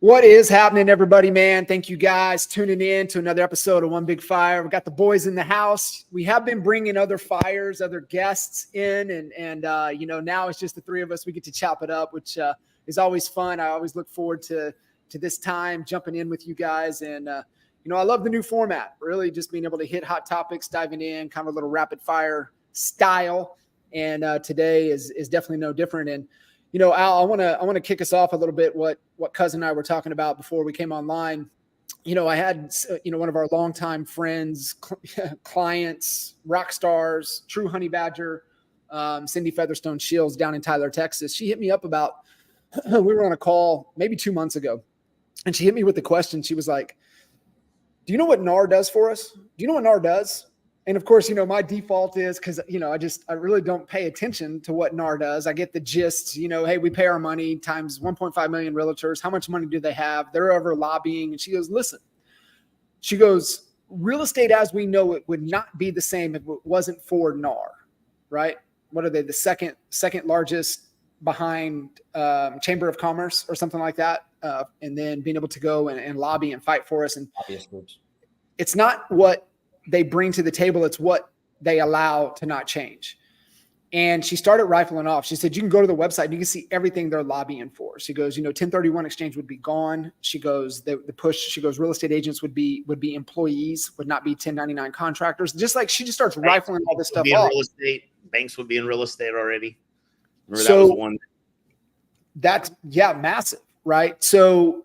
What is happening, everybody, man? Thank you guys tuning in to another episode of One Big Fire. We got the boys in the house. We have been bringing other fires, other guests in, and now it's just the three of us. We get to chop it up, which is always fun. I always look forward to this time, jumping in with you guys. And, I love the new format, really just being able to hit hot topics, diving in, kind of a little rapid fire style. And today is definitely no different. And, Al, I want to kick us off a little bit. What Cousin and I were talking about before we came online. I had one of our longtime friends, clients, rock stars, true honey badger, Cindy Featherstone Shields down in Tyler, Texas. She hit me up about we were on a call maybe 2 months ago, and she hit me with the question. She was like, "Do you know what NAR does for us? Do you know what NAR does?" And of course, my default is because, I really don't pay attention to what NAR does. I get the gist, hey, we pay our money times 1.5 million realtors. How much money do they have? They're over lobbying. And she goes, listen, real estate as we know it would not be the same if it wasn't for NAR, right? What are they? The second largest behind Chamber of Commerce or something like that. And then being able to go and lobby and fight for us. And it's not what they bring to the table, it's what they allow to not change. And she started rifling off. She said, you can go to the website and you can see everything they're lobbying for. She goes, 1031 exchange would be gone. She goes, the push, she goes, real estate agents would be employees, would not be 1099 contractors. Just like she just starts rifling all this stuff off. Real estate, banks would be in real estate already. Remember that was the one. That's massive, right? So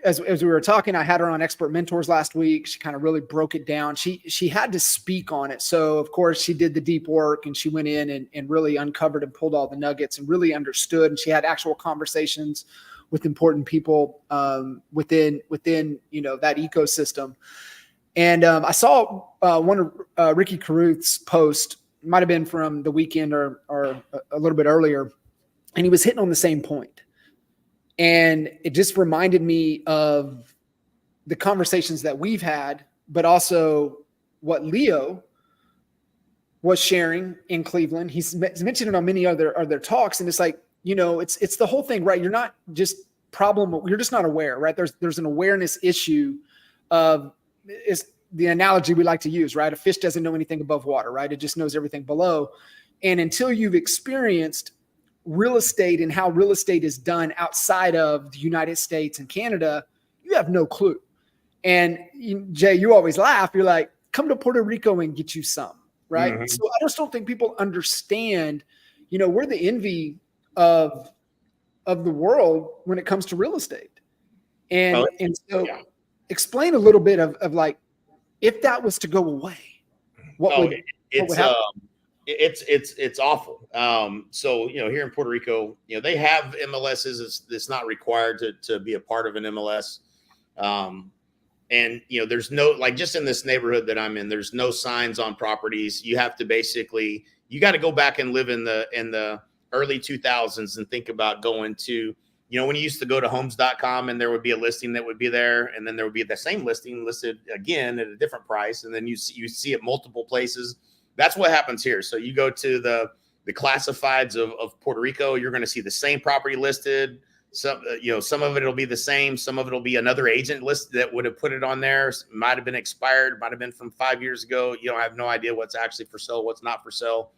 as we were talking, I had her on Expert Mentors last week. She kind of really broke it down. She had to speak on it. So of course she did the deep work and she went in and really uncovered and pulled all the nuggets and really understood. And she had actual conversations with important people within that ecosystem. And I saw one of Ricky Caruth's post, might have been from the weekend or a little bit earlier, and he was hitting on the same point. And it just reminded me of the conversations that we've had, but also what Leo was sharing in Cleveland. He's mentioned it on many other talks. And it's like, it's the whole thing, right? You're not just you're just not aware, right? There's an awareness issue of is the analogy we like to use, right? A fish doesn't know anything above water, right? It just knows everything below. And until you've experienced real estate and how real estate is done outside of the United States and Canada, you have no clue. And Jay, you always laugh. You're like, come to Puerto Rico and get you some, right? Mm-hmm. So I just don't think people understand, we're the envy of the world when it comes to real estate. And explain a little bit of like, if that was to go away, what would happen? It's awful. So, here in Puerto Rico, they have MLSs. It's not required to be a part of an MLS. And, there's no, like just in this neighborhood that I'm in, there's no signs on properties. You have to you got to go back and live in the early 2000s and think about going to, when you used to go to homes.com and there would be a listing that would be there. And then there would be the same listing listed again at a different price. And then you see it multiple places. That's what happens here. So you go to the classifieds of Puerto Rico, you're going to see the same property listed. Some of it will be the same. Some of it will be another agent list that would have put it on there. Might have been expired, might have been from 5 years ago. I have no idea what's actually for sale, what's not for sale.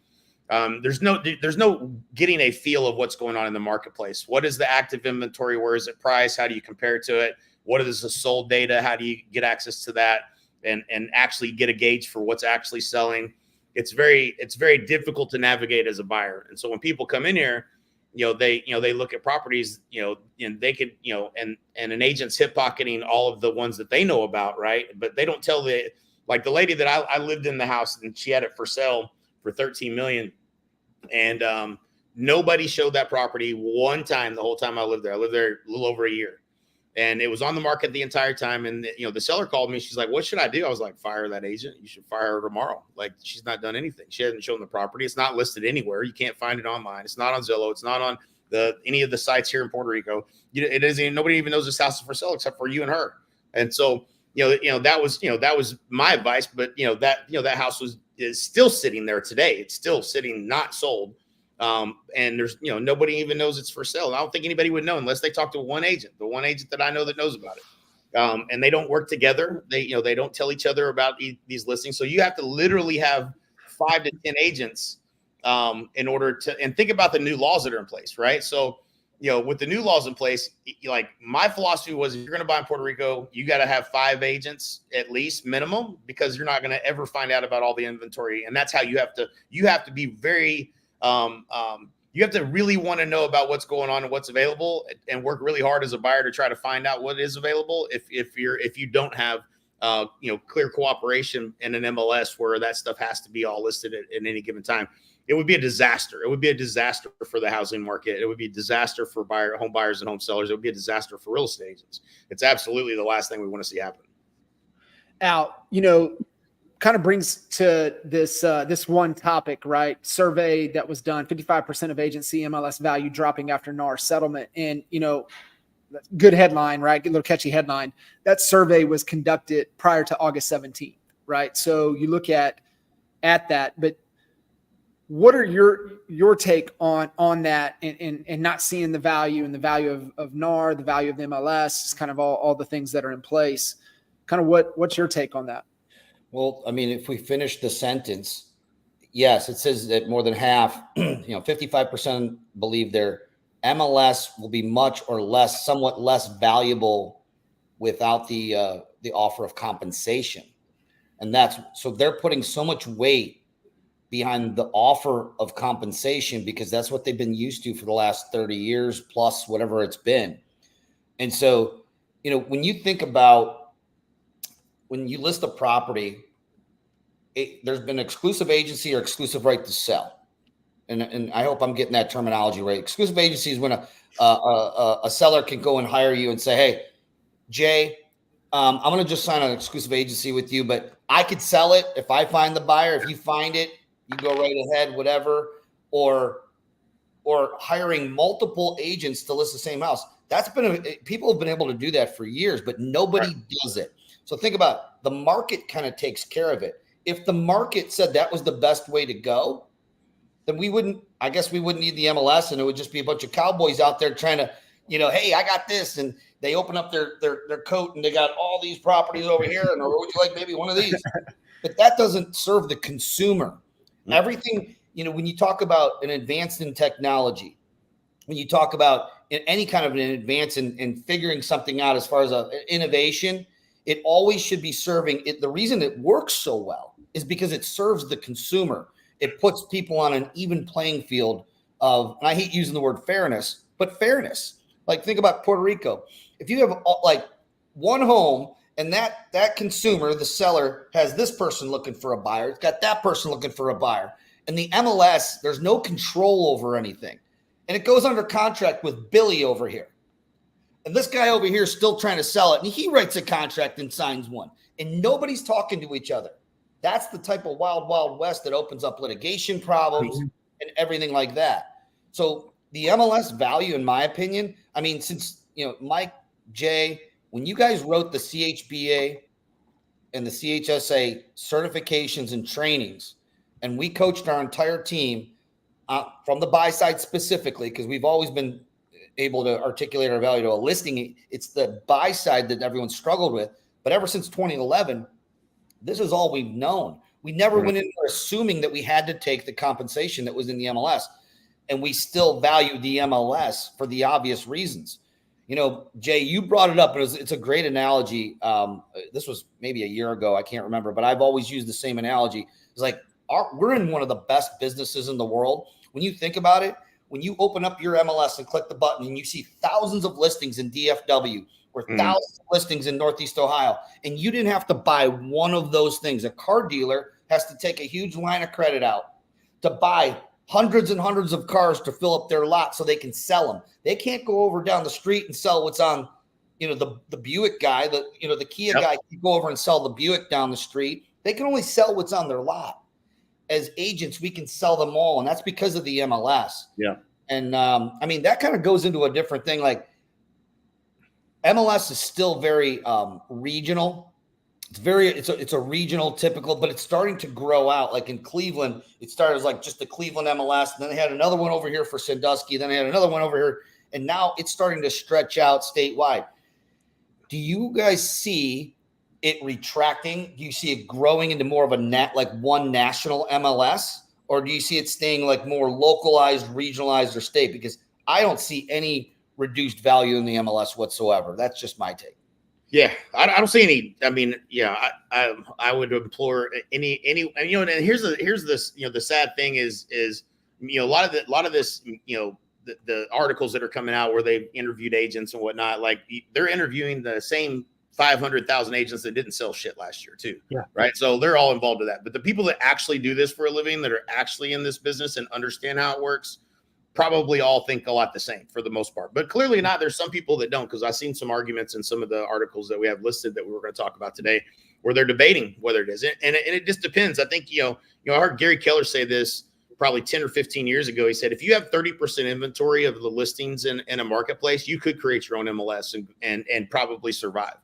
There's no getting a feel of what's going on in the marketplace. What is the active inventory? Where is it priced? How do you compare it to it? What is the sold data? How do you get access to that and actually get a gauge for what's actually selling? It's very difficult to navigate as a buyer. And so when people come in here, they look at properties, and they could, and an agent's hip pocketing all of the ones that they know about. Right. But they don't tell the lady that I lived in the house and she had it for sale for $13 million. And nobody showed that property one time the whole time I lived there. I lived there a little over a year. And it was on the market the entire time. And, the seller called me. She's like, what should I do? I was like, fire that agent. You should fire her tomorrow. Like, she's not done anything. She hasn't shown the property. It's not listed anywhere. You can't find it online. It's not on Zillow. It's not on any of the sites here in Puerto Rico. It isn't. Nobody even knows this house is for sale except for you and her. And so, that was my advice. But, that house is still sitting there today. It's still sitting, not sold. And there's, nobody even knows it's for sale. I don't think anybody would know unless they talk to one agent, the one agent that I know that knows about it. And they don't work together. They don't tell each other about these listings. So you have to literally have 5 to 10 agents in order to, and think about the new laws that are in place, right? So, with the new laws in place, like my philosophy was, if you're going to buy in Puerto Rico, you got to have 5 agents at least minimum, because you're not going to ever find out about all the inventory. And that's how you have to be very, you have to really want to know about what's going on and what's available, and work really hard as a buyer to try to find out what is available. If you don't have, clear cooperation in an MLS where that stuff has to be all listed at any given time, it would be a disaster. It would be a disaster for the housing market. It would be a disaster for home buyers and home sellers. It would be a disaster for real estate agents. It's absolutely the last thing we want to see happen. Al, kind of brings to this one topic, right? Survey that was done, 55% of agency MLS value dropping after NAR settlement. And, good headline, right? Good little catchy headline. That survey was conducted prior to August 17th, right? So you look at that, but what are your take on that, and not seeing the value and the value of NAR, the value of the MLS, kind of all the things that are in place? Kind of what's your take on that? Well, I mean, if we finish the sentence, yes, it says that more than half, 55% believe their MLS will be much or less, somewhat less valuable without the offer of compensation. And so they're putting so much weight behind the offer of compensation because that's what they've been used to for the last 30 years plus whatever it's been. And so, when you think about, when you list a property, there's been exclusive agency or exclusive right to sell. And I hope I'm getting that terminology right. Exclusive agency is when a seller can go and hire you and say, hey, Jay, I'm going to just sign an exclusive agency with you, but I could sell it if I find the buyer. If you find it, you go right ahead, whatever. Or hiring multiple agents to list the same house. People have been able to do that for years, but nobody does it. So think about, the market kind of takes care of it. If the market said that was the best way to go, then we wouldn't need the MLS, and it would just be a bunch of cowboys out there trying to, hey, I got this. And they open up their coat and they got all these properties over here. And or would you like maybe one of these? But that doesn't serve the consumer. Everything, when you talk about an advance in technology, when you talk about any kind of an advance in figuring something out as far as innovation, it always should be serving it. The reason it works so well is because it serves the consumer. It puts people on an even playing field of, and I hate using the word fairness, but fairness. Like, think about Puerto Rico. If you have like one home and that consumer, the seller, has this person looking for a buyer, it's got that person looking for a buyer, and the MLS, there's no control over anything. And it goes under contract with Billy over here. And this guy over here is still trying to sell it. And he writes a contract and signs one. And nobody's talking to each other. That's the type of wild, wild west that opens up litigation problems and everything like that. So the MLS value, in my opinion, I mean, since, Mike, Jay, when you guys wrote the CHBA and the CHSA certifications and trainings, and we coached our entire team from the buy side specifically, because we've always been able to articulate our value to a listing. It's the buy side that everyone struggled with. But ever since 2011, this is all we've known. We never went in there assuming that we had to take the compensation that was in the MLS. And we still value the MLS for the obvious reasons. Jay, you brought it up, and it's a great analogy. This was maybe a year ago. I can't remember, but I've always used the same analogy. It's like, we're in one of the best businesses in the world. When you think about it, when you open up your MLS and click the button and you see thousands of listings in DFW or thousands of listings in Northeast Ohio, and you didn't have to buy one of those things. A car dealer has to take a huge line of credit out to buy hundreds and hundreds of cars to fill up their lot so they can sell them. They can't go over down the street and sell what's on, the Buick guy, the Kia guy can go over and sell the Buick down the street. They can only sell what's on their lot. As agents, we can sell them all, and that's because of the MLS. Yeah. And that kind of goes into a different thing. Like, MLS is still very regional. it's a regional typical, but it's starting to grow out. Like in Cleveland, it started as like just the Cleveland MLS. And then they had another one over here for Sandusky. Then they had another one over here. And now it's starting to stretch out statewide. Do you guys see it retracting? Do you see it growing into more of a like one national MLS? Or do you see it staying like more localized, regionalized, or state? Because I don't see any reduced value in the MLS whatsoever. That's just my take. Yeah, I don't see any. I mean, yeah, I would implore any, and and here's this, the sad thing is, a lot of this, the articles that are coming out where they've interviewed agents and whatnot, like they're interviewing the same 500,000 agents that didn't sell shit last year too. Yeah. Right. So they're all involved in that. But the people that actually do this for a living, that are actually in this business and understand how it works, probably all think a lot the same for the most part, but clearly not. There's some people that don't, because I've seen some arguments in some of the articles that we have listed that we were going to talk about today, where they're debating whether it is. And it just depends. I think, I heard Gary Keller say this probably 10 or 15 years ago. He said, if you have 30% inventory of the listings in a marketplace, you could create your own MLS and probably survive.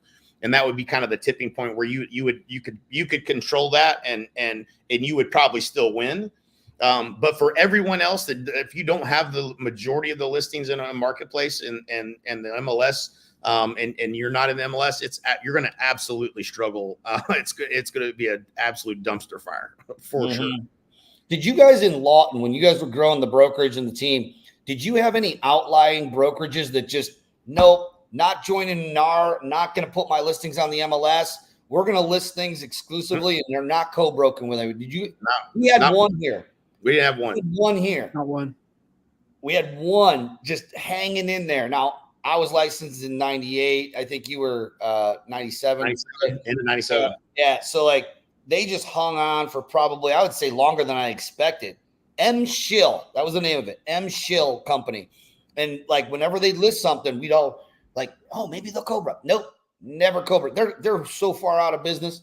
And that would be kind of the tipping point where you could control that and you would probably still win. But for everyone else, that if you don't have the majority of the listings in a marketplace and the MLS, and you're not in the MLS, you're going to absolutely struggle. It's going to be an absolute dumpster fire for sure. Did you guys in Lawton, when you guys were growing the brokerage and the team, did you have any outlying brokerages that just, nope, not joining NAR, not going to put my listings on the MLS? We're going to list things exclusively, and they're not co-broken with it. Did you? No, we had one here. We didn't have one. One here. Not one. We had one just hanging in there. Now, I was licensed in 98. I think you were 97. Into 97. Yeah. So, like, they just hung on for probably, I would say, longer than I expected. M. Schill. That was the name of it. M. Schill Company. And, like, whenever they list something, we'd all like, oh, maybe they'll Cobra. Nope. Never Cobra. They're so far out of business.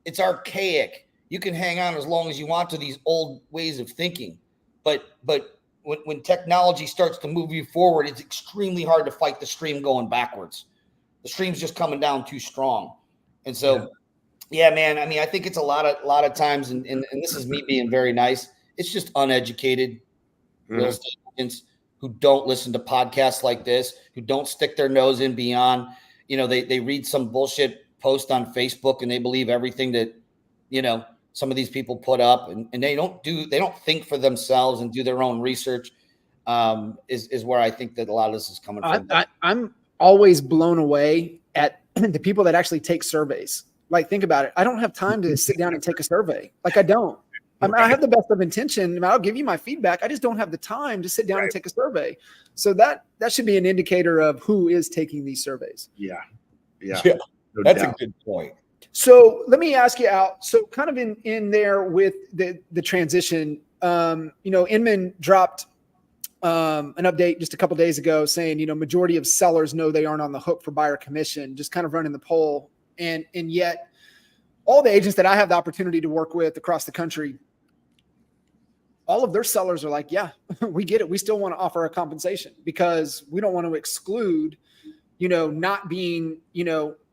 It's archaic. You can hang on as long as you want to these old ways of thinking. But when technology starts to move you forward, it's extremely hard to fight the stream going backwards. The stream's just coming down too strong. And so, yeah, man, I mean, I think it's a lot of times, and this is me being very nice, it's just uneducated real estate agents who don't listen to podcasts like this, who don't stick their nose in beyond, they read some bullshit post on Facebook and they believe everything that, some of these people put up, and they don't think for themselves and do their own research, is where I think that a lot of this is coming from. I'm always blown away at the people that actually take surveys. Like, think about it. I don't have time to sit down and take a survey. Like, I don't. I mean, I have the best of intention. I'll give you my feedback. I just don't have the time to sit down and take a survey. So that should be an indicator of who is taking these surveys. Yeah. No that's doubt. A good point. So let me ask you out. So kind of in there with the transition, Inman dropped an update just a couple of days ago saying, majority of sellers know they aren't on the hook for buyer commission, just kind of running the poll. And yet all the agents that I have the opportunity to work with across the country, all of their sellers are like, yeah, we get it. We still want to offer a compensation because we don't want to exclude, not being,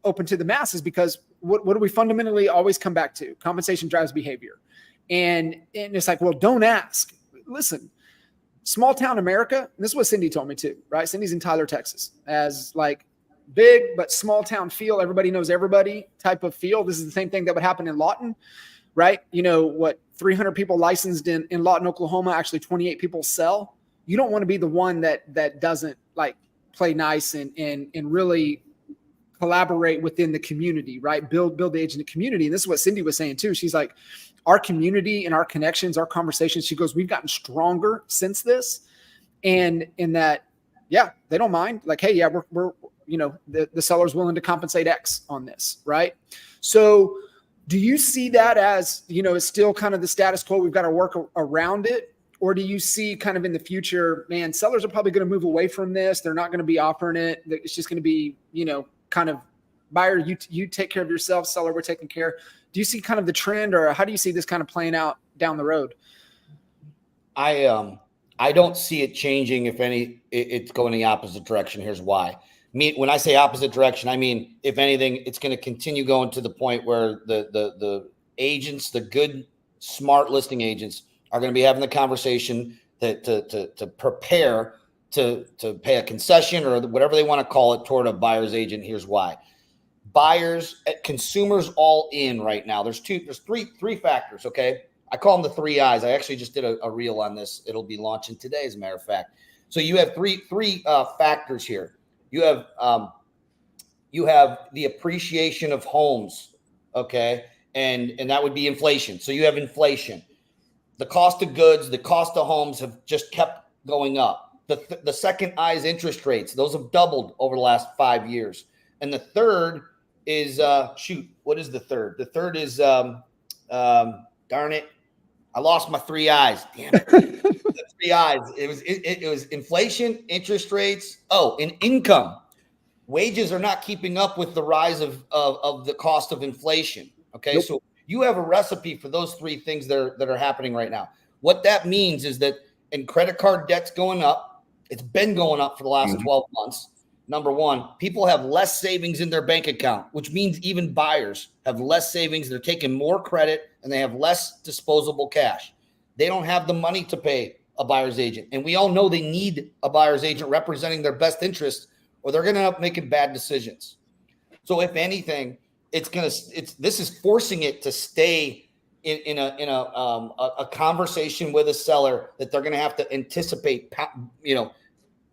open to the masses, because what do we fundamentally always come back to? Compensation drives behavior. And it's like, well, don't ask. Listen, small town America, and this is what Cindy told me too, right? Cindy's in Tyler, Texas, as like big but small town feel, everybody knows everybody type of feel. This is the same thing that would happen in Lawton, right? 300 people licensed in Lawton, Oklahoma, actually 28 people sell. You don't want to be the one that doesn't like play nice and really collaborate within the community, right? Build the agent community. And this is what Cindy was saying too. She's like, our community and our connections, our conversations, she goes, we've gotten stronger since this. And in that, yeah, they don't mind. Like, hey, yeah, we're the seller's willing to compensate X on this, right? So do you see that as, it's still kind of the status quo, we've got to work around it? Or do you see kind of in the future, man, sellers are probably going to move away from this. They're not going to be offering it. It's just going to be, kind of buyer, you take care of yourself, seller, we're taking care. Do you see kind of the trend, or how do you see this kind of playing out down the road? I don't see it changing. If any, it's going the opposite direction. Here's why. When I say opposite direction, I mean, if anything, it's going to continue going to the point where the agents, the good, smart listing agents, are going to be having the conversation to prepare to pay a concession or whatever they want to call it toward a buyer's agent. Here's why. Buyers, consumers all in right now. There's three factors. Okay. I call them the 3 I's. I actually just did a reel on this. It'll be launching today, as a matter of fact. So you have three factors here. You have the appreciation of homes. Okay. And that would be inflation. So you have inflation. The cost of goods, the cost of homes have just kept going up. The second I is interest rates. Those have doubled over the last 5 years. And the third is what is the third? The third is darn it, I lost my 3 I's. Damn it. The 3 I's. It was inflation, interest rates, and income. Wages are not keeping up with the rise of the cost of inflation. Okay, so you have a recipe for those 3 things that are happening right now. What that means is that in credit card debt's going up. It's been going up for the last 12 months. Number one, people have less savings in their bank account, which means even buyers have less savings. They're taking more credit and they have less disposable cash. They don't have the money to pay a buyer's agent. And we all know they need a buyer's agent representing their best interest, or they're going to end up making bad decisions. So if anything, this is forcing it to stay in a conversation with a seller that they're going to have to anticipate,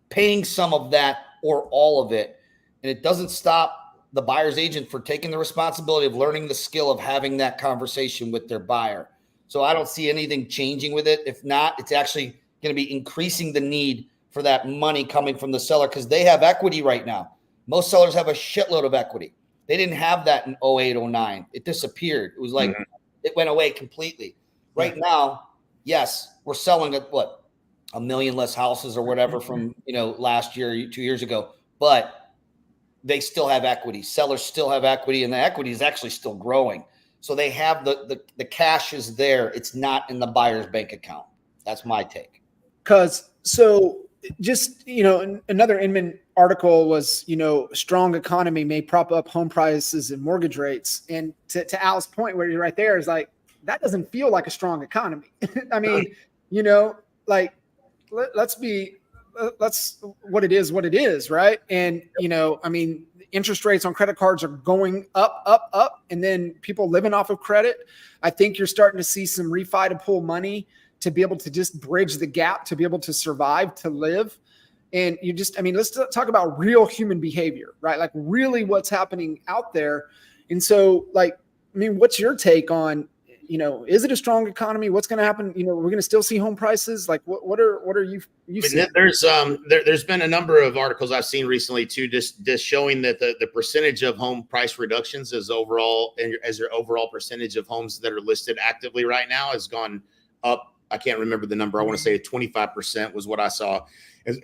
paying some of that or all of it. And it doesn't stop the buyer's agent for taking the responsibility of learning the skill of having that conversation with their buyer. So I don't see anything changing with it. If not, it's actually going to be increasing the need for that money coming from the seller because they have equity right now. Most sellers have a shitload of equity. They didn't have that in 08, 09. It disappeared. It was like it went away completely. Right now, yes, we're selling at what? 1 million less houses or whatever from, last year, 2 years ago, but they still have equity. Sellers still have equity, and the equity is actually still growing. So they have the cash is there. It's not in the buyer's bank account. That's my take. Another Inman article was, strong economy may prop up home prices and mortgage rates. And to Al's point, where you're right there, is like, that doesn't feel like a strong economy. I mean, let's what it is, right? And, interest rates on credit cards are going up, and then people living off of credit. I think you're starting to see some refi to pull money to be able to just bridge the gap, to be able to survive, to live. And let's talk about real human behavior, right? Like really what's happening out there. And so what's your take on, is it a strong economy? What's going to happen? We're going to still see home prices. Like what are you seeing? There's been a number of articles I've seen recently too, just showing that the percentage of home price reductions as their overall percentage of homes that are listed actively right now has gone up. I can't remember the number. I want to say 25% was what I saw.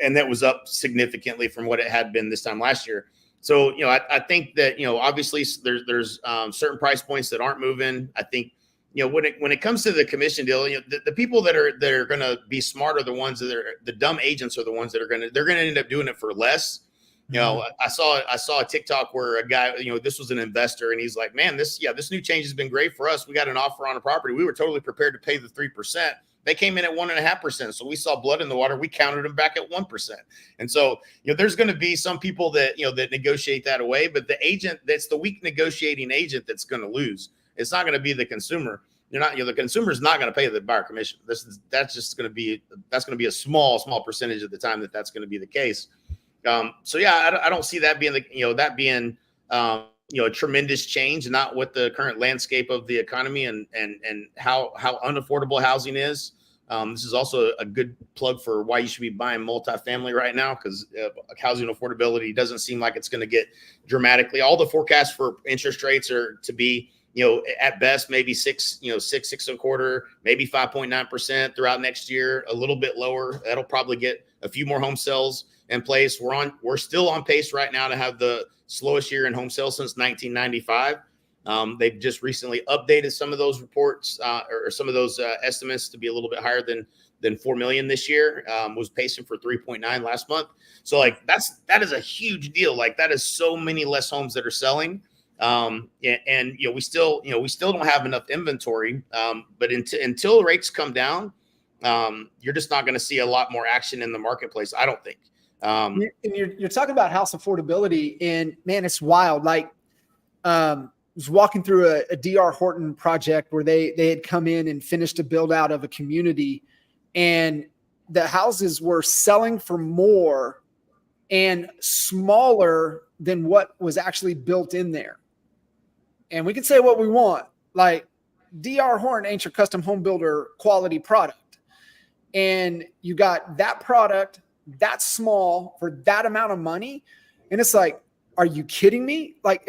And that was up significantly from what it had been this time last year. So, I think that, obviously there's certain price points that aren't moving. I think, when it comes to the commission deal, the people that are going to be smart are the ones that are the dumb agents are the ones that they're going to end up doing it for less. I saw a TikTok where a guy, this was an investor, and he's like, man, this new change has been great for us. We got an offer on a property. We were totally prepared to pay the 3%. They came in at 1.5%. So we saw blood in the water. We counted them back at 1%. And so, there's going to be some people that, that negotiate that away, but the agent, that's the weak negotiating agent that's going to lose. It's not going to be the consumer. The consumer's not going to pay the buyer commission. That's going to be a small percentage of the time that's going to be the case. I don't see that being a tremendous change, not with the current landscape of the economy and how unaffordable housing is. This is also a good plug for why you should be buying multifamily right now, because housing affordability doesn't seem like it's going to get dramatically. All the forecasts for interest rates are to be, at best, maybe 6.25, maybe 5.9% throughout next year, a little bit lower. That'll probably get a few more home sales in place. We're still on pace right now to have the slowest year in home sales since 1995. They've just recently updated some of those reports or some of those estimates to be a little bit higher than 4 million this year. Was pacing for 3.9 last month. So like that is a huge deal. Like that is so many less homes that are selling. And we still don't have enough inventory. But until rates come down, you're just not going to see a lot more action in the marketplace, I don't think. And you're talking about house affordability, and man, it's wild. Like, I was walking through a DR Horton project where they had come in and finished a build out of a community, and the houses were selling for more and smaller than what was actually built in there. And we can say what we want, like DR Horton ain't your custom home builder quality product. And you got that product that small for that amount of money. And it's like, are you kidding me? Like,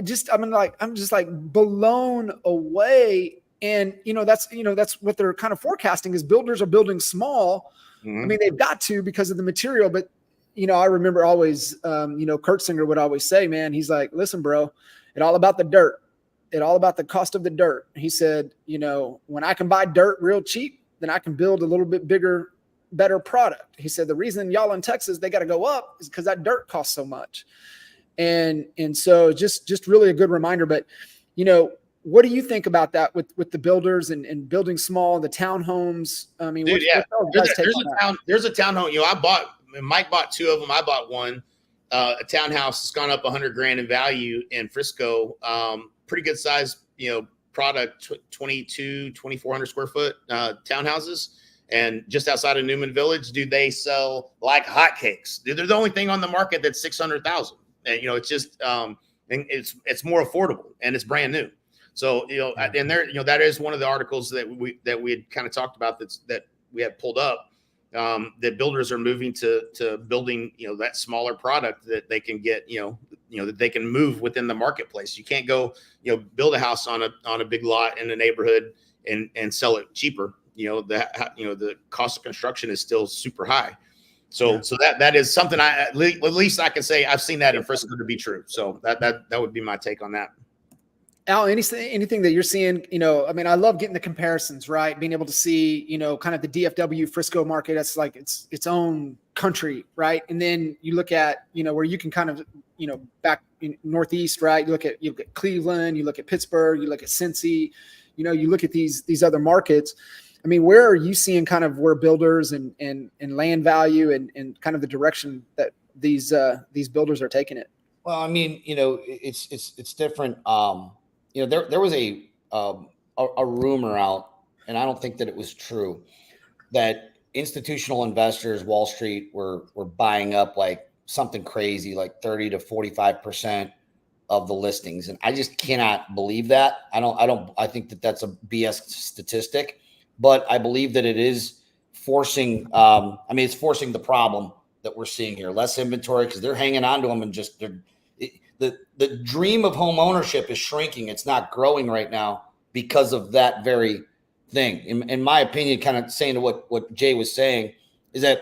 I'm just like blown away. And, that's what they're kind of forecasting is builders are building small. Mm-hmm. I mean, they've got to because of the material, but I remember always, Kurt Singer would always say, man, he's like, listen, bro, it's all about the dirt. It's all about the cost of the dirt. He said, when I can buy dirt real cheap, then I can build a little bit bigger, better product. He said, the reason y'all in Texas, they got to go up is because that dirt costs so much. And so just really a good reminder, but what do you think about that with the builders and building small, the townhomes? I mean, dude, there's a townhome, Mike bought 2 of them. I bought one, a townhouse. It's gone up $100,000 in value in Frisco. Pretty good size, product, 2,400 square foot townhouses. And just outside of Newman Village, dude, they sell like hotcakes. Dude, they're the only thing on the market that's 600,000. And it's just, and it's more affordable and it's brand new. So, and there, that is one of the articles that we had kind of talked about that we had pulled up, that builders are moving to building, that smaller product that they can get, that they can move within the marketplace. You can't go, build a house on a big lot in a neighborhood and sell it cheaper. The cost of construction is still super high. So that is something at least I can say I've seen that in Frisco to be true. So that would be my take on that. Al, anything that you're seeing, I mean, I love getting the comparisons, right? Being able to see, kind of the DFW Frisco market, that's like its own country, right? And then you look at, where you can kind of, back in Northeast, right? You look at Cleveland, you look at Pittsburgh, you look at Cincy, you look at these other markets. I mean, where are you seeing kind of where builders and land value and kind of the direction that these builders are taking it? Well, I mean, it's different. There was a rumor out, and I don't think that it was true, that institutional investors, Wall Street, were buying up like something crazy, like 30 to 45% of the listings. And I just cannot believe that. I think that that's a BS statistic, but I believe that it is forcing, it's forcing the problem that we're seeing here. Less inventory because they're hanging on to them and just the dream of home ownership is shrinking. It's not growing right now because of that very thing. In my opinion, kind of saying to what Jay was saying is that,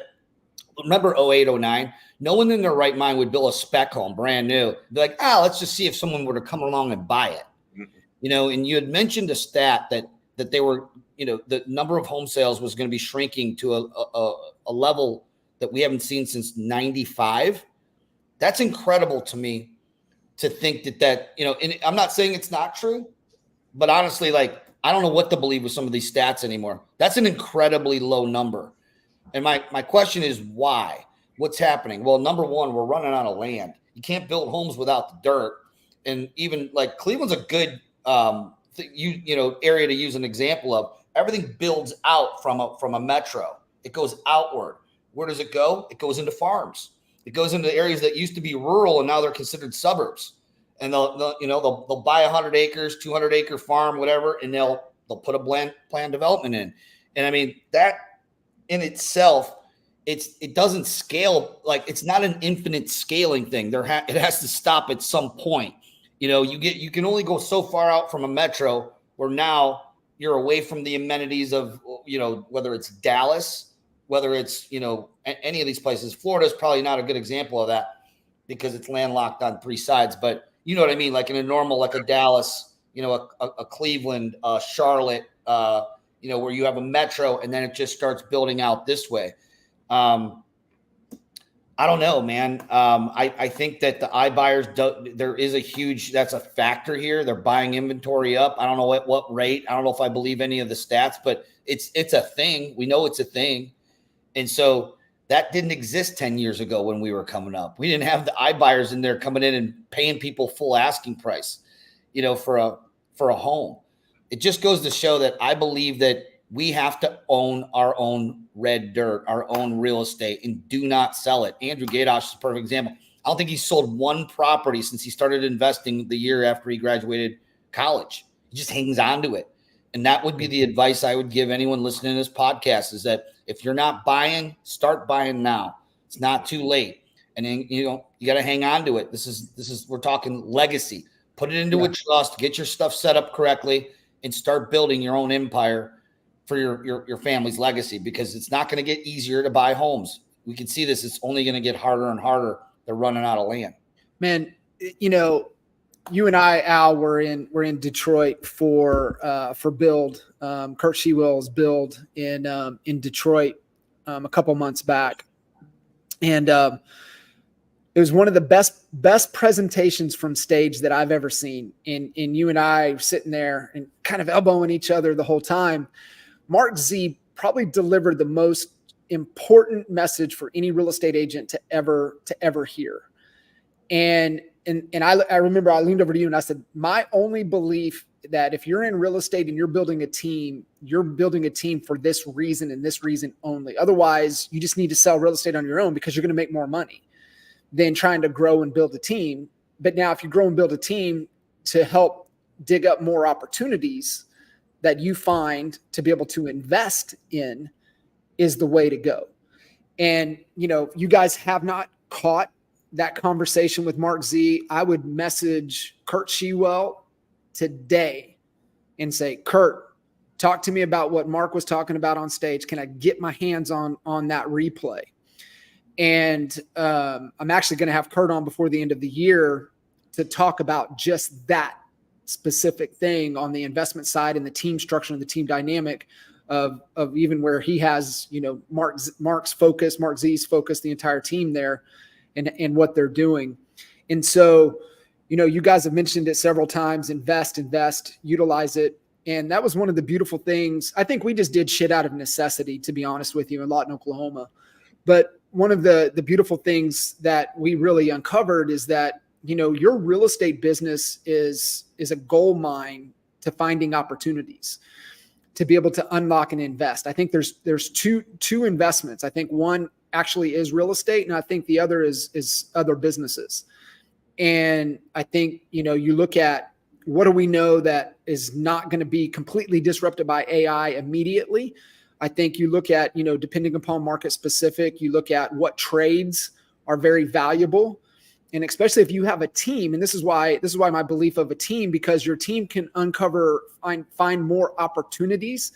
remember 08, 09, no one in their right mind would build a spec home brand new. Be like, let's just see if someone were to come along and buy it. Mm-hmm. And you had mentioned a stat that they were, the number of home sales was going to be shrinking to a level that we haven't seen since 95. That's incredible to me to think that, and I'm not saying it's not true, but honestly, like, I don't know what to believe with some of these stats anymore. That's an incredibly low number. And my question is why? What's happening? Well, number one, we're running out of land. You can't build homes without the dirt. And even like Cleveland's a good area to use an example of. Everything builds out from a metro. It goes outward. Where does it go? It goes into farms. It goes into areas that used to be rural and now they're considered suburbs. And they'll buy 100 acres, 200 acre farm, whatever, and they'll put a planned development in. And I mean, that in itself, it doesn't scale. Like, it's not an infinite scaling thing. It has to stop at some point. You can only go so far out from a metro where now you're away from the amenities of, whether it's Dallas, whether it's, any of these places. Florida is probably not a good example of that because it's landlocked on 3 sides, but you know what I mean? Like in a normal, like a Dallas, a Cleveland, Charlotte, where you have a metro, and then it just starts building out this way. I don't know, man. I think that the iBuyers, there is that's a factor here. They're buying inventory up. I don't know at what rate. I don't know if I believe any of the stats, but it's a thing. We know it's a thing. And so that didn't exist 10 years ago when we were coming up. We didn't have the iBuyers in there coming in and paying people full asking price, for a home. It just goes to show that I believe that we have to own our own red dirt, our own real estate, and do not sell it. Andrew Gadosh is a perfect example. I don't think he's sold one property since he started investing the year after he graduated college. He just hangs on to it. And that would be the advice I would give anyone listening to this podcast, is that if you're not buying, start buying now. It's not too late. And then, you got to hang on to it. This is, we're talking legacy. Put it into a trust, get your stuff set up correctly, and start building your own empire for your family's legacy, because it's not going to get easier to buy homes. We can see this. It's only going to get harder and harder. They're running out of land. Man, you and I, Al, we're in Detroit for Build. Kurt Shewell's Build in Detroit a couple months back. And it was one of the best presentations from stage that I've ever seen. And you and I sitting there and kind of elbowing each other the whole time. Mark Z probably delivered the most important message for any real estate agent to ever hear. And I remember I leaned over to you and I said, my only belief that if you're in real estate and you're building a team for this reason and this reason only. Otherwise, you just need to sell real estate on your own, because you're going to make more money than trying to grow and build a team. But now if you grow and build a team to help dig up more opportunities that you find to be able to invest in, is the way to go. And, you guys have not caught that conversation with Mark Z. I would message Kurt Shewell today and say, Kurt, talk to me about what Mark was talking about on stage. Can I get my hands on that replay? And I'm actually going to have Kurt on before the end of the year to talk about just that specific thing on the investment side and the team structure and the team dynamic of even where he has, Mark's focus, Mark Z's focus, the entire team there and what they're doing. And so, you guys have mentioned it several times, invest, utilize it. And that was one of the beautiful things. I think we just did shit out of necessity, to be honest with you, in Lawton, Oklahoma. But one of the beautiful things that we really uncovered is that, your real estate business is a gold mine to finding opportunities to be able to unlock and invest. I think there's two investments. I think one actually is real estate, and I think the other is other businesses. And I think, you look at what do we know that is not going to be completely disrupted by AI immediately. I think you look at, depending upon market specific, you look at what trades are very valuable. And especially if you have a team, and this is why my belief of a team, because your team can find more opportunities.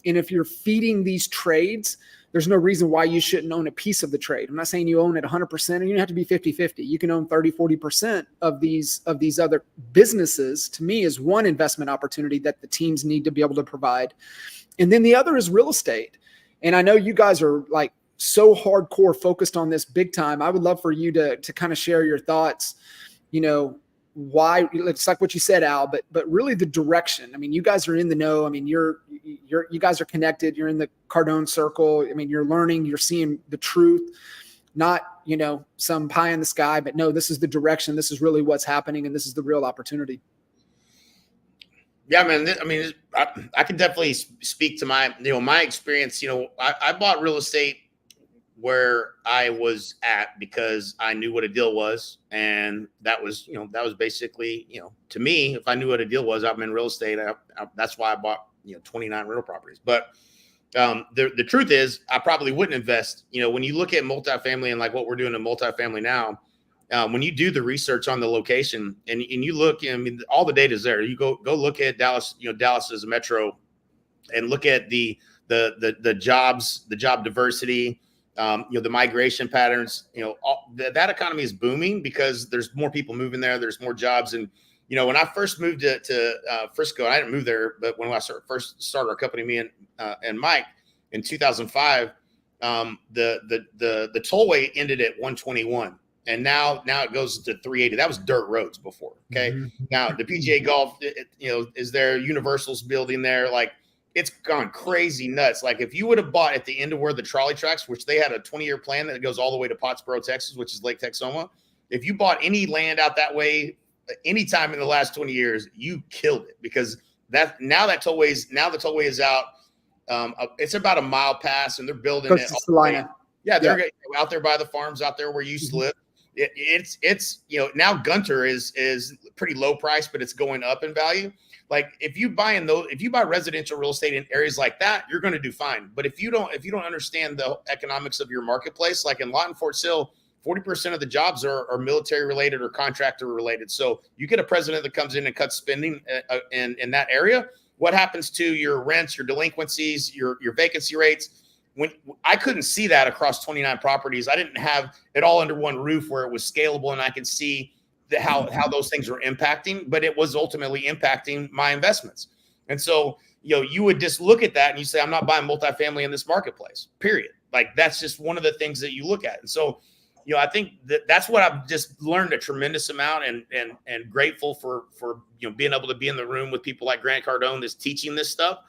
And if you're feeding these trades, there's no reason why you shouldn't own a piece of the trade. I'm not saying you own it 100%, and you don't have to be 50-50. You can own 30-40% of these other businesses. To me, is one investment opportunity that the teams need to be able to provide. And then the other is real estate. And I know you guys are like so hardcore focused on this big time. I would love for you to kind of share your thoughts, why it's like what you said, Al, but really the direction. I mean, you guys are in the know. I mean, you guys are connected. You're in the Cardone circle. I mean, you're learning, you're seeing the truth, not, some pie in the sky, but no, this is the direction. This is really what's happening. And this is the real opportunity. Yeah, man. I mean, I can definitely speak to my experience. I bought real estate where I was at because I knew what a deal was. And that was basically, to me, if I knew what a deal was, I'm in real estate. That's why I bought, 29 rental properties. But the truth is I probably wouldn't invest. When you look at multifamily and like what we're doing in multifamily now, when you do the research on the location and you look, all the data is there. You go look at Dallas, Dallas as a metro, and look at the jobs, the job diversity, the migration patterns. That economy is booming because there's more people moving there. There's more jobs, and you know, when I first moved to Frisco, I didn't move there, but when I first started our company, me and Mike in 2005, the tollway ended at 121. And now it goes to 380. That was dirt roads before. Okay. Mm-hmm. Now the PGA Golf, you know, is there, Universal's building there. Like, it's gone crazy nuts. Like, if you would have bought at the end of where the trolley tracks, which they had a 20-year plan that goes all the way to Pottsboro, Texas, which is Lake Texoma. If you bought any land out that way, anytime in the last 20 years, you killed it, because the tollway is out. It's about a mile past, and they're building Coach it. Salina. Yeah, they're out there by the farms out there where you used to live. It's you know, now Gunter is pretty low price, but it's going up in value. Like, if you buy residential real estate in areas like that, you're going to do fine. But if you don't understand the economics of your marketplace, like in Lawton, Fort Sill, 40% of the jobs are military related or contractor related. So you get a president that comes in and cuts spending in that area. What happens to your rents, your delinquencies, your vacancy rates? When I couldn't see that across 29 properties, I didn't have it all under one roof where it was scalable and I could see how those things were impacting, but it was ultimately impacting my investments. And so, you know, you would just look at that and you say, I'm not buying multifamily in this marketplace, period. Like, that's just one of the things that you look at. And so, you know, I think that's what I've just learned a tremendous amount, and grateful for, you know, being able to be in the room with people like Grant Cardone that's teaching this stuff.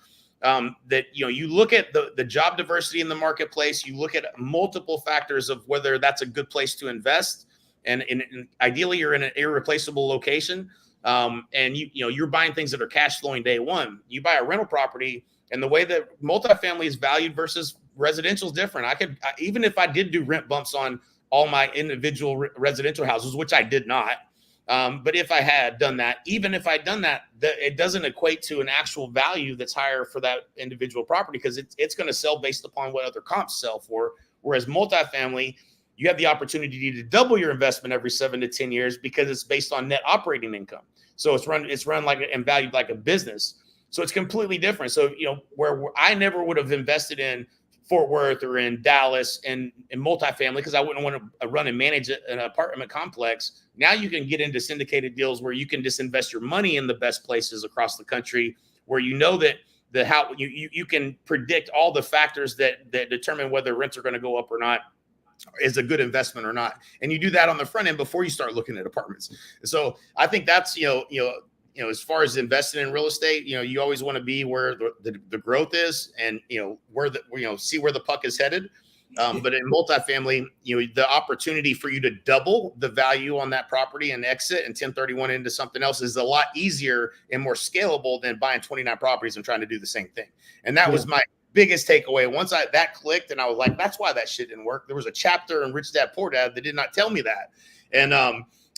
That, you know, you look at the job diversity in the marketplace, you look at multiple factors of whether that's a good place to invest, and ideally you're in an irreplaceable location, and you're buying things that are cash flowing day one. You buy a rental property, and the way that multifamily is valued versus residential is different. Even if I did do rent bumps on all my individual residential houses, which I did not. But if I had done that, even if I'd done that, it doesn't equate to an actual value that's higher for that individual property, because it's going to sell based upon what other comps sell for. Whereas multifamily, you have the opportunity to double your investment every 7 to 10 years because it's based on net operating income. So it's run like and valued like a business. So it's completely different. So, you know, where I never would have invested in Fort Worth or in Dallas and in multifamily, because I wouldn't want to run and manage an apartment complex. Now you can get into syndicated deals where you can just invest your money in the best places across the country, where you know that you can predict all the factors that determine whether rents are going to go up or not, is a good investment or not. And you do that on the front end before you start looking at apartments. So I think that's, you know, as far as investing in real estate, you know, you always want to be where the growth is, and, you know, see where the puck is headed. But in multifamily, you know, the opportunity for you to double the value on that property and exit and 1031 into something else is a lot easier and more scalable than buying 29 properties and trying to do the same thing. And that was my biggest takeaway. Once that clicked, and I was like, that's why that shit didn't work. There was a chapter in Rich Dad Poor Dad that did not tell me that.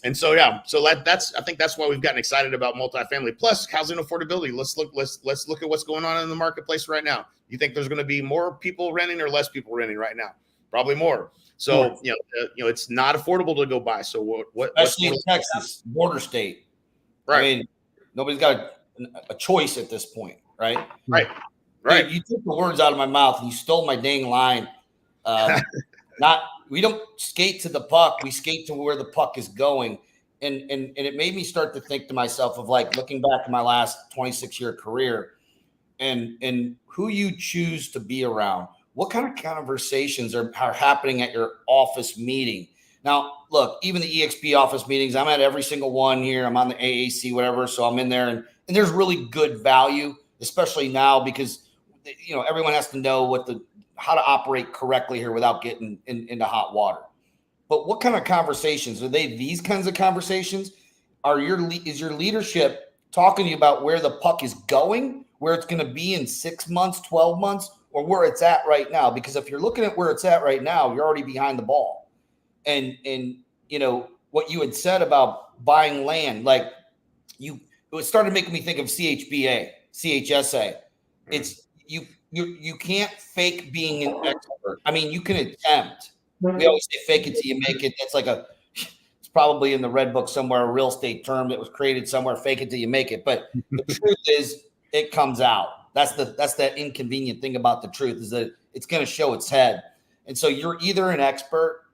And so, yeah, so I think that's why we've gotten excited about multifamily plus housing affordability. Let's look at what's going on in the marketplace right now. You think there's going to be more people renting or less people renting right now? Probably more. So, you know, it's not affordable to go buy. So especially in Texas, border state, right? I mean, nobody's got a choice at this point, right? Right. Dude, you took the words out of my mouth and you stole my dang line. We don't skate to the puck. We skate to where the puck is going. And it made me start to think to myself of, like, looking back at my last 26-year career and who you choose to be around. What kind of conversations are happening at your office meeting? Now, look, even the EXP office meetings, I'm at every single one here. I'm on the AAC, whatever. So I'm in there and there's really good value, especially now because, you know, everyone has to know how to operate correctly here without getting into hot water. But what kind of conversations are they? These kinds of conversations is your leadership talking to you about where the puck is going, where it's going to be in 6 months, 12 months, or where it's at right now? Because if you're looking at where it's at right now, you're already behind the ball. And you know what you had said about buying land, like it started making me think of CHSA. It's you can't fake being an expert. I mean, you can attempt. We always say fake it till you make it. That's like it's probably in the red book somewhere, a real estate term that was created somewhere, fake it till you make it. But the truth is it comes out. That's that inconvenient thing about the truth, is that it's going to show its head. And so you're either an expert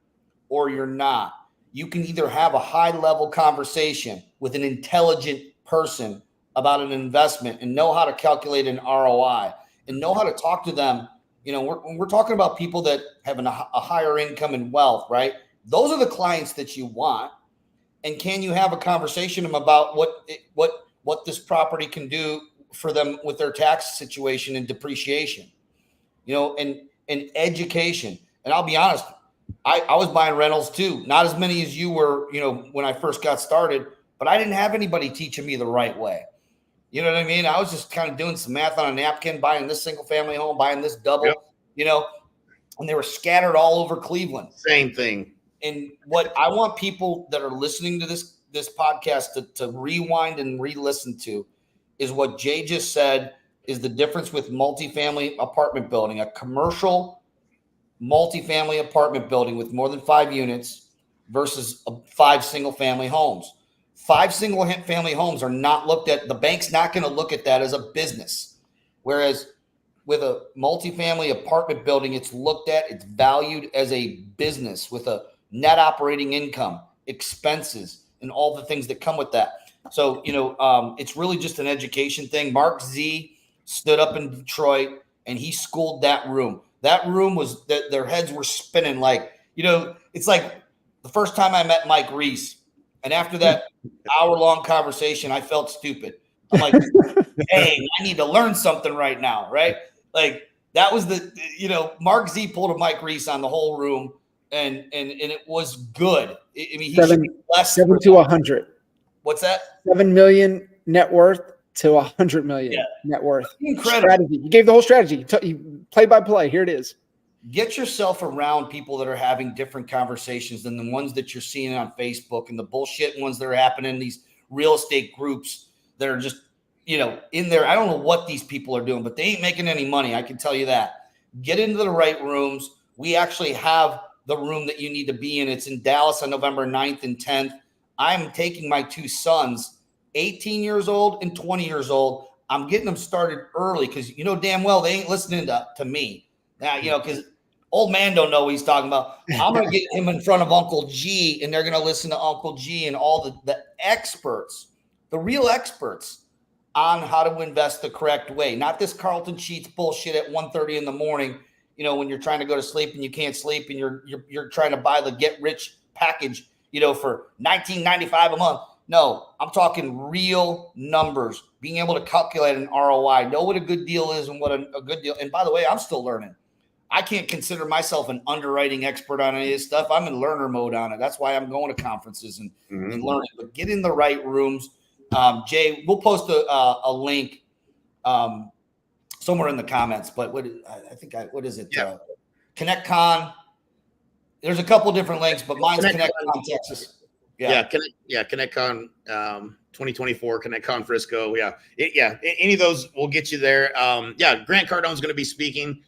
or you're not. you can either have a high level conversation with an intelligent person about an investment and know how to calculate an ROI and know how to talk to them. You know, we're talking about people that have a higher income and wealth, right? Those are the clients that you want. And can you have a conversation about what this property can do for them with their tax situation and depreciation, you know, and education. And I'll be honest, I was buying rentals too. Not as many as you were, you know, when I first got started, but I didn't have anybody teaching me the right way. You know what I mean? I was just kind of doing some math on a napkin, buying this single family home, buying this double, you know, and they were scattered all over Cleveland. Same thing. And what I want people that are listening to this podcast to rewind and re-listen to is what Jay just said is the difference with multifamily apartment building, a commercial multifamily apartment building with more than 5 units versus 5 single family homes. 5 single family homes are not looked at. The bank's not going to look at that as a business. Whereas with a multifamily apartment building, it's looked at, it's valued as a business with a net operating income, expenses, and all the things that come with that. So, you know, it's really just an education thing. Mark Z stood up in Detroit and he schooled that room. That room was that their heads were spinning like, you know, it's like the first time I met Mike Reese. And after that hour-long conversation, I felt stupid. I'm like, hey, I need to learn something right now, right? Like that was you know, Mark Z pulled a Mike Reese on the whole room, and it was good. I mean, he should be less 7 to 100. What's that? 7 million net worth to 100 million net worth. Incredible strategy. You gave the whole strategy. You play by play. Here it is. Get yourself around people that are having different conversations than the ones that you're seeing on Facebook and the bullshit ones that are happening in these real estate groups that are just, you know, in there. I don't know what these people are doing, but they ain't making any money. I can tell you that. Get into the right rooms. We actually have the room that you need to be in. It's in Dallas on November 9th and 10th. I'm taking my 2 sons, 18 years old and 20 years old. I'm getting them started early because you know damn well they ain't listening to me. Now, you know, because old man don't know what he's talking about. I'm going to get him in front of Uncle G, and they're going to listen to Uncle G and all the experts, the real experts on how to invest the correct way. Not this Carlton Sheets bullshit at 1:30 in the morning, you know, when you're trying to go to sleep and you can't sleep and you're trying to buy the get rich package, you know, for $19.95 a month. No, I'm talking real numbers, being able to calculate an ROI, know what a good deal is and what a good deal. And by the way, I'm still learning. I can't consider myself an underwriting expert on any of this stuff. I'm in learner mode on it. That's why I'm going to conferences and learning. But get in the right rooms. Jay, we'll post a link somewhere in the comments. But what is it? Yeah. ConnectCon. There's a couple different links, but mine's ConnectCon Texas. ConnectCon 2024, ConnectCon Frisco. Any of those will get you there. Grant Cardone's going to be speaking.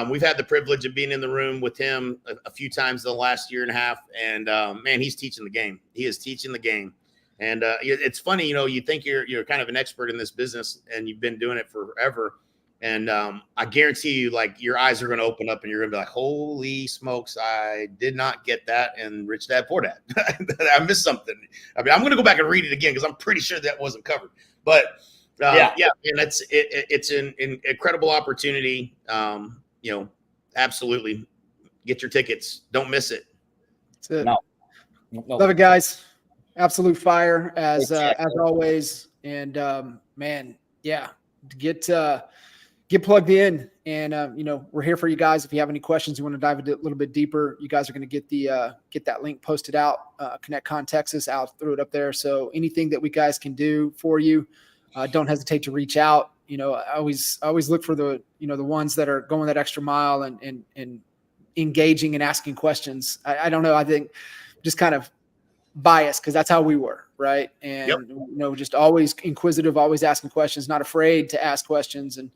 We've had the privilege of being in the room with him a few times the last year and a half, and man, he's teaching the game. He is teaching the game, and it's funny, you know, you think you're kind of an expert in this business, and you've been doing it forever, and I guarantee you, like, your eyes are going to open up, and you're going to be like, "Holy smokes, I did not get that!" And Rich Dad Poor Dad, I missed something. I mean, I'm going to go back and read it again because I'm pretty sure that wasn't covered, but and it's an incredible opportunity. You know, absolutely get your tickets. Don't miss it. That's it. No. Love it, guys. Absolute fire as always. And man, get plugged in. And you know, we're here for you guys. If you have any questions, you want to dive a little bit deeper, you guys are going to get that link posted out. ConnectCon Texas, I'll throw it up there. So anything that we guys can do for you, don't hesitate to reach out. You know, I always look for the ones that are going that extra mile and engaging and asking questions. I don't know. I think just kind of biased because that's how we were, right? And you know, just always inquisitive, always asking questions, not afraid to ask questions. And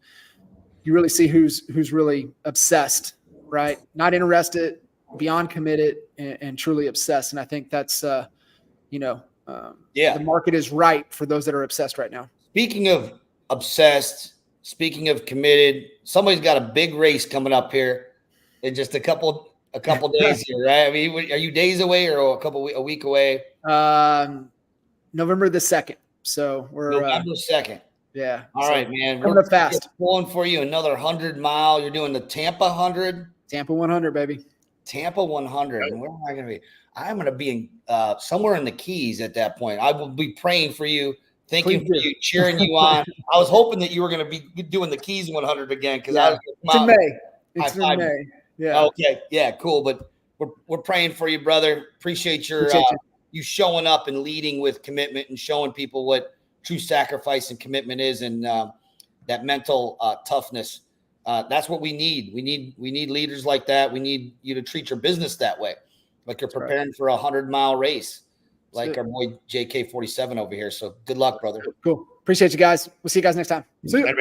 you really see who's really obsessed, right? Not interested, beyond committed, and truly obsessed. And I think that's the market is right for those that are obsessed right now. Speaking of obsessed, speaking of committed, somebody's got a big race coming up here in just a couple a couple days here, right? I mean, are you days away or a week away? November the 2nd. So we're November 2nd. Yeah. All right, man. Coming up fast. Pulling for you another 100-mile. You're doing the Tampa 100. Tampa 100, baby. Tampa 100. And where am I going to be? I'm going to be in somewhere in the Keys at that point. I will be praying for you, thinking for you, cheering you on. I was hoping that you were going to be doing the Keys 100 again because it's in May. It's in May. Yeah. Okay. Yeah. Cool. But we're praying for you, brother. Appreciate you showing up and leading with commitment and showing people what true sacrifice and commitment is, and that mental toughness. That's what we need. We need leaders like that. We need you to treat your business that way, like you're preparing for a 100-mile race, like our boy JK47 over here. So good luck, brother. Cool. Appreciate you guys. We'll see you guys next time. See you.